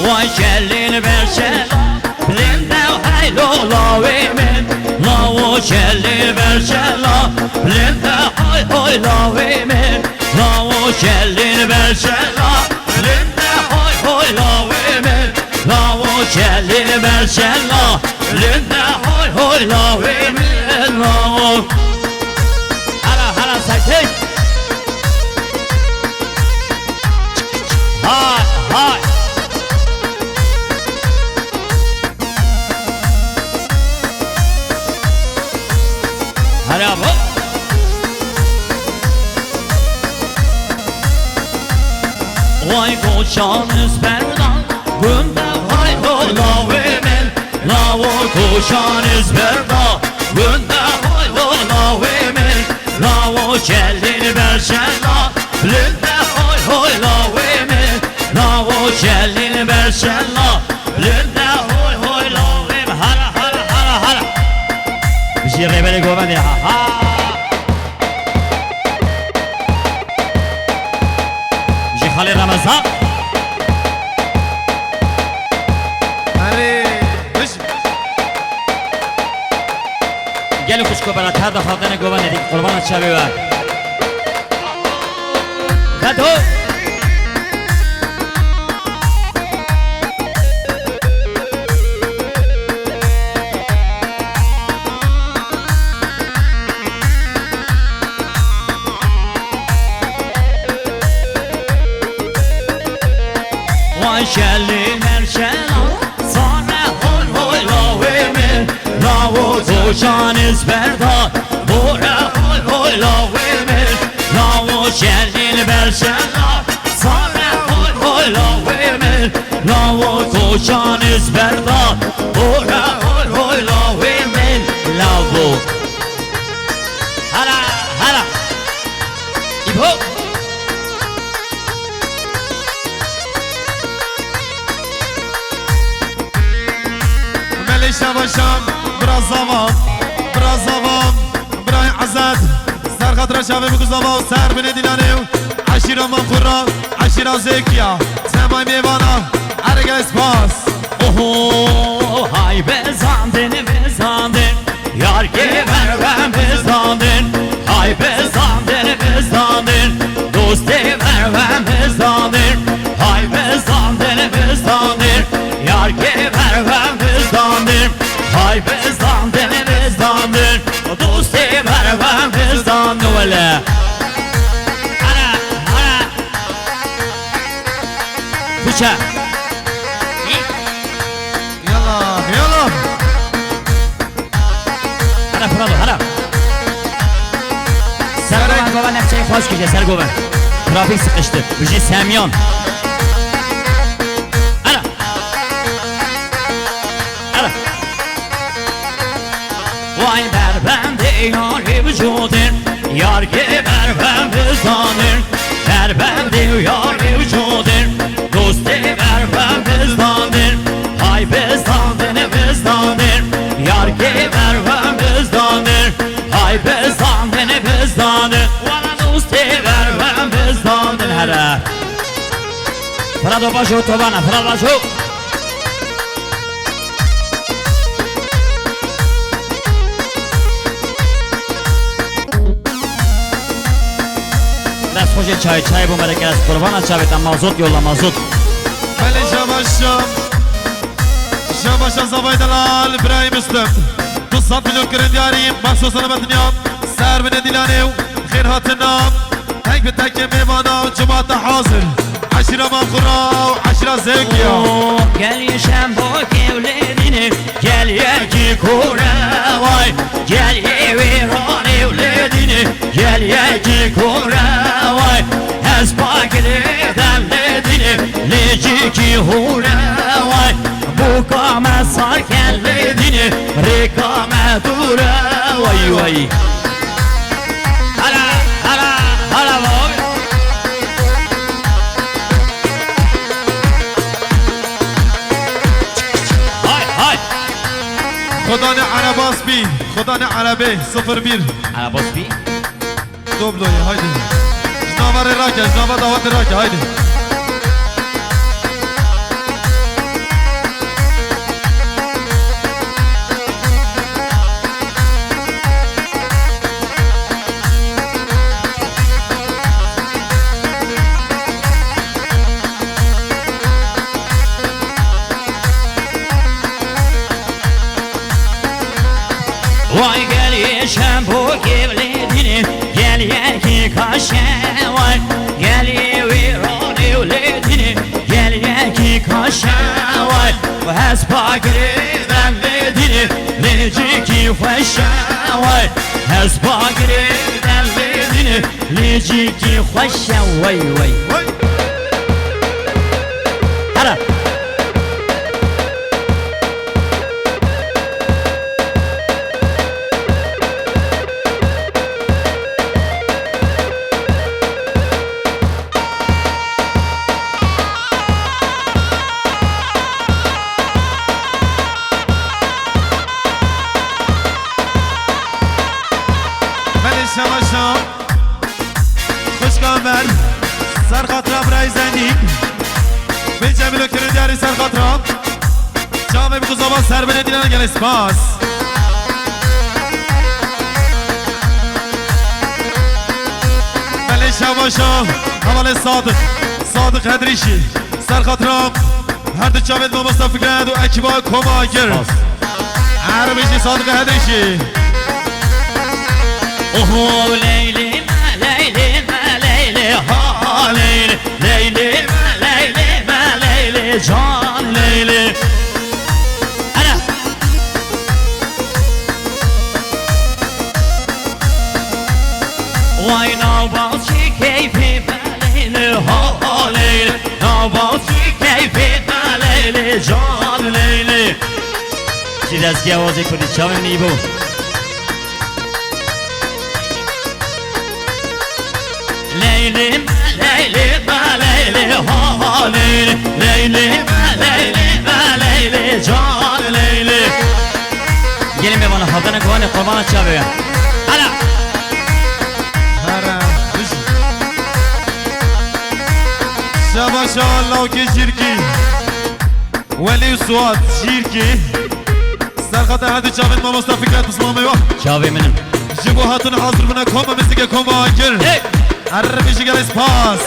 وای شلین برشلا بلنده هایلو لاوی من لاو شلین برشلا بلنده های های لاوی من لاو شلین برشلا بلنده های های لاوی من لاو شلین برشلا بلنده های های لاوی من لاو هلا هلا سکتی های های هلا بو وای کوشان اسپردان گنده های لاوی من لاو کوشان اسپردان گنده های لاوی من لاو شلین برشلا بلنده های های لاوی من لاو شلین برشلا بلنده های های لاوی من هلا هلا هلا هلا بشی غیبه گوبنده ها بشی خالی رمضان گلو کشکو برات هر دفعه دن گوبنده دیگه قربانت شبه بر خدو شلین مرشلا سانه هول هول لاوی من لاو کوشان اسپردان بوره هول هول لاوی من لاو شلین مرشلا سانه هول هول لاوی من لاو کوشان اسپردان بوره هول هول لاوی من لاو هلا هلا ایبو شباشم برا زمان برای عزت سر خطر شبه بگو زمان سر بینه دیلانه عشیرا من خورا عشیرا زکیا سمای میوانا ارگه اسپاس اوه های بزندن یار که برم بزندن های بزندن دوستی برم بزندن های بزندن یار که برم بزندن های بزندن دوستی برم بزندن ولی بچه یالا هلا فرادو هلا سر گوبن نفچه خوش کشه سر گوبن ترافیک sıkıştı بجی سمیان هلا هلا وای بر بنده یاری وجودن یار که بر بنده زانن بر بنده یاری وجودن دوستی بر بنده زانن های بزندن یار که بر بنده زانن های بزندن وانا دوستی بر بنده زانن هلا فرادو باشو تو بنا فرادو باشو دست خوش çay bu merkez kurban çabetan mazot yolla mazot بله شباشم زبای دلال برای مسلم 200 میلیون کرند یاریم مخصوص سلامت نیام سر بینه دیلانه و خیر هاتنام تک به تک میوانا و جماعت حاضر عشیره من خورا و عشیره زکیا gel yaşam bu evledini gel yeki kura vay gel eviran evledini gel yeki kura vay ez pakileden ledini leciki hura vay bu kame sarken ledini rekame dura vay vay hala hala hala vay خدا نه عرباس بی خدا نه عربه 01 عرباس بی دوبلوی haydi جناور راکه جناور دعوت راکه haydi Vay gel yeşem bu gevledini Gel yer ki kaşe var Gel yeviran evledini Gel yer ki kaşe var Hespa giriden ledini Leci ki hoşe var Hespa giriden ledini Leci ki hoşe vay vay Hara شماشا خوشگامر سر خاطرم رای زنی به جمیلو کرد یاری سر خاطرم جامعه بگذابا سر بینه دیلن گل اسپاس بله شماشا حوال صادق هدریشی سر خاطرم هر دو جامعه ما مصطفی کرد و اکیبا کماگر عربیشی صادق هدریشی اوه لیلی ما لیلی ما لیلی ها لیلی لیلی ما لیلی ما لیلی جان لیلی انا وای نوباتی کیفی ما لیلی ها لیلی نوباتی کیفی ما لیلی جان لیلی چی دستگی آوازی کنی چاوه نیبو Leyli ma leyli ma leyli ha leyli Leyli ma leyli ma leyli can leyli Gelin be bana haftana kuvane kurbanı çağırıyor Hala Hara Şabaşa Allah ki şirki Veli Suat şirki Serkata hadi çavin ma Mustafa Fikret Müslüman yok Çağırıyor benim Jibu hatun hazır buna koma misike koma gir Hey Arabişi gel espas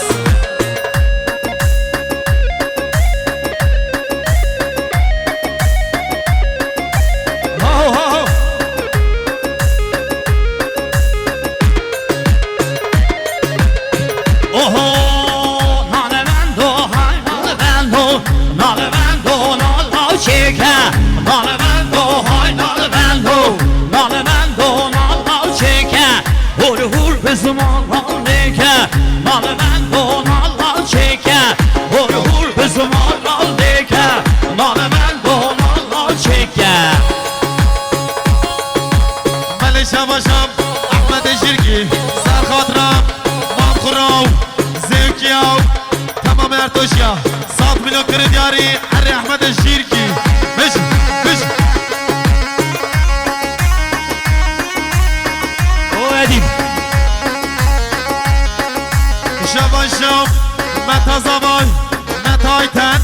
Oho nale bendo hay nale bendo Nale bendo nala çeke Nale bendo hay nale bendo Nale bendo nala çeke Hur hur bizim Allah'ın deke Nale bendo nala çeke Hur hur bizim Allah'ın deke Nale bendo nala çeke Mele şabaşam Ahmet Şirki Serkatram Mamkurav Zevkiyav Tamam Ertoşya 7 milyon kredi yari Arri Ahmet Şirki Beş O edeyim شباشم متا زمان متا ایتن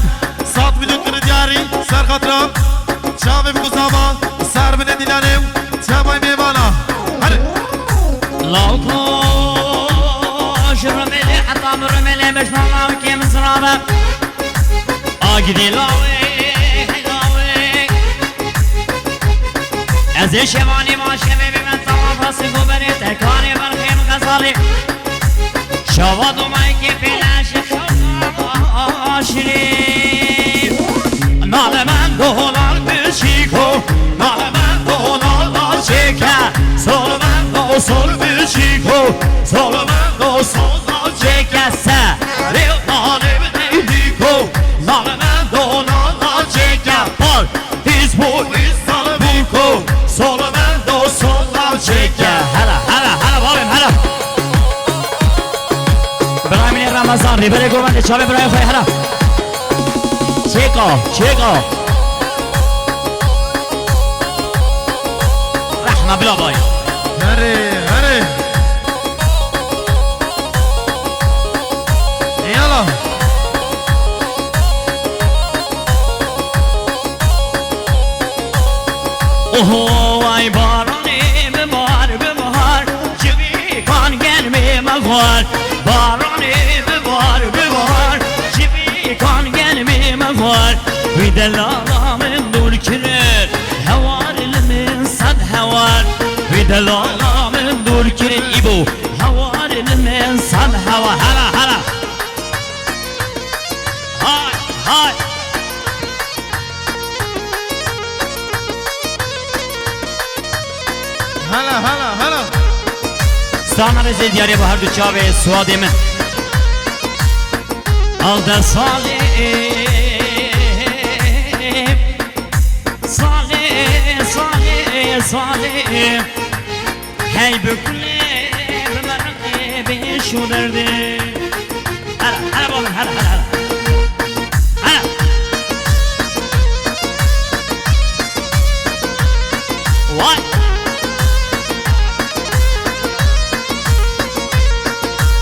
7 milyon kredi yari Serkatram Çavim kuzama Ser bine dilenim Çabay meyvana Hadi Lauko şurmeli hatam rümeli beş mamam kim sırada Agidi lavi از شوانی ما شبه من تمام راسي گوبری تکانی برخیم غزالی شواد و مای که فلاش شريف نال من دولار بشيكو نال من دولار شيكا سول من دو سول بشيكو سول من دو سول شيكا سا ريو نالم نيديكو نال من دولار شيكا بار هيز بو هيز سالبيكو سول من دو سول شيكا هلا هلا هلا بابم هلا برای رمضان ریبره گوبنده چابه برای خواه هلا چیکا رحمه بلا بای هره یالا اوه وای بارانی ببار جوی کان gelme مغوار بارانی ببار جوی کان gelme مغوار وی دلالام دور کرد هوار لمن صد هوار دلالامın dur kirin ibu Havarinin insan hava hala hala Hay hay هلا هلا هلا Sana rezil diyarı bahar duça ve suade min Alda salim Salim salim salim Hey bükle Ömer'e bir şu derdi Hala hala bakın hala hala hala Hala Vay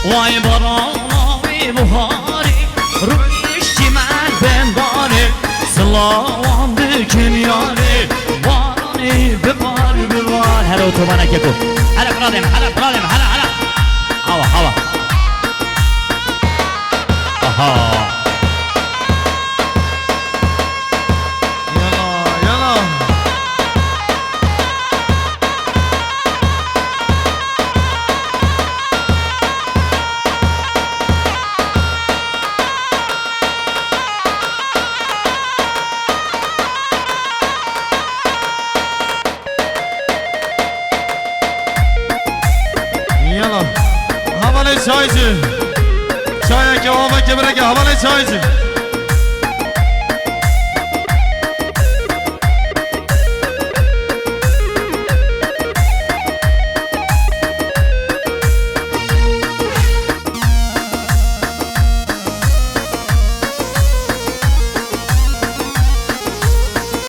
Vay baravi buhari Ruhi işçimen bendari Sılavandı kimyari Varani bivar Hala otobana keko Hala bradim hala Hava Aha يلا يلا يلا havalı çaycı Çaya kebaba kebreke havalı çaycı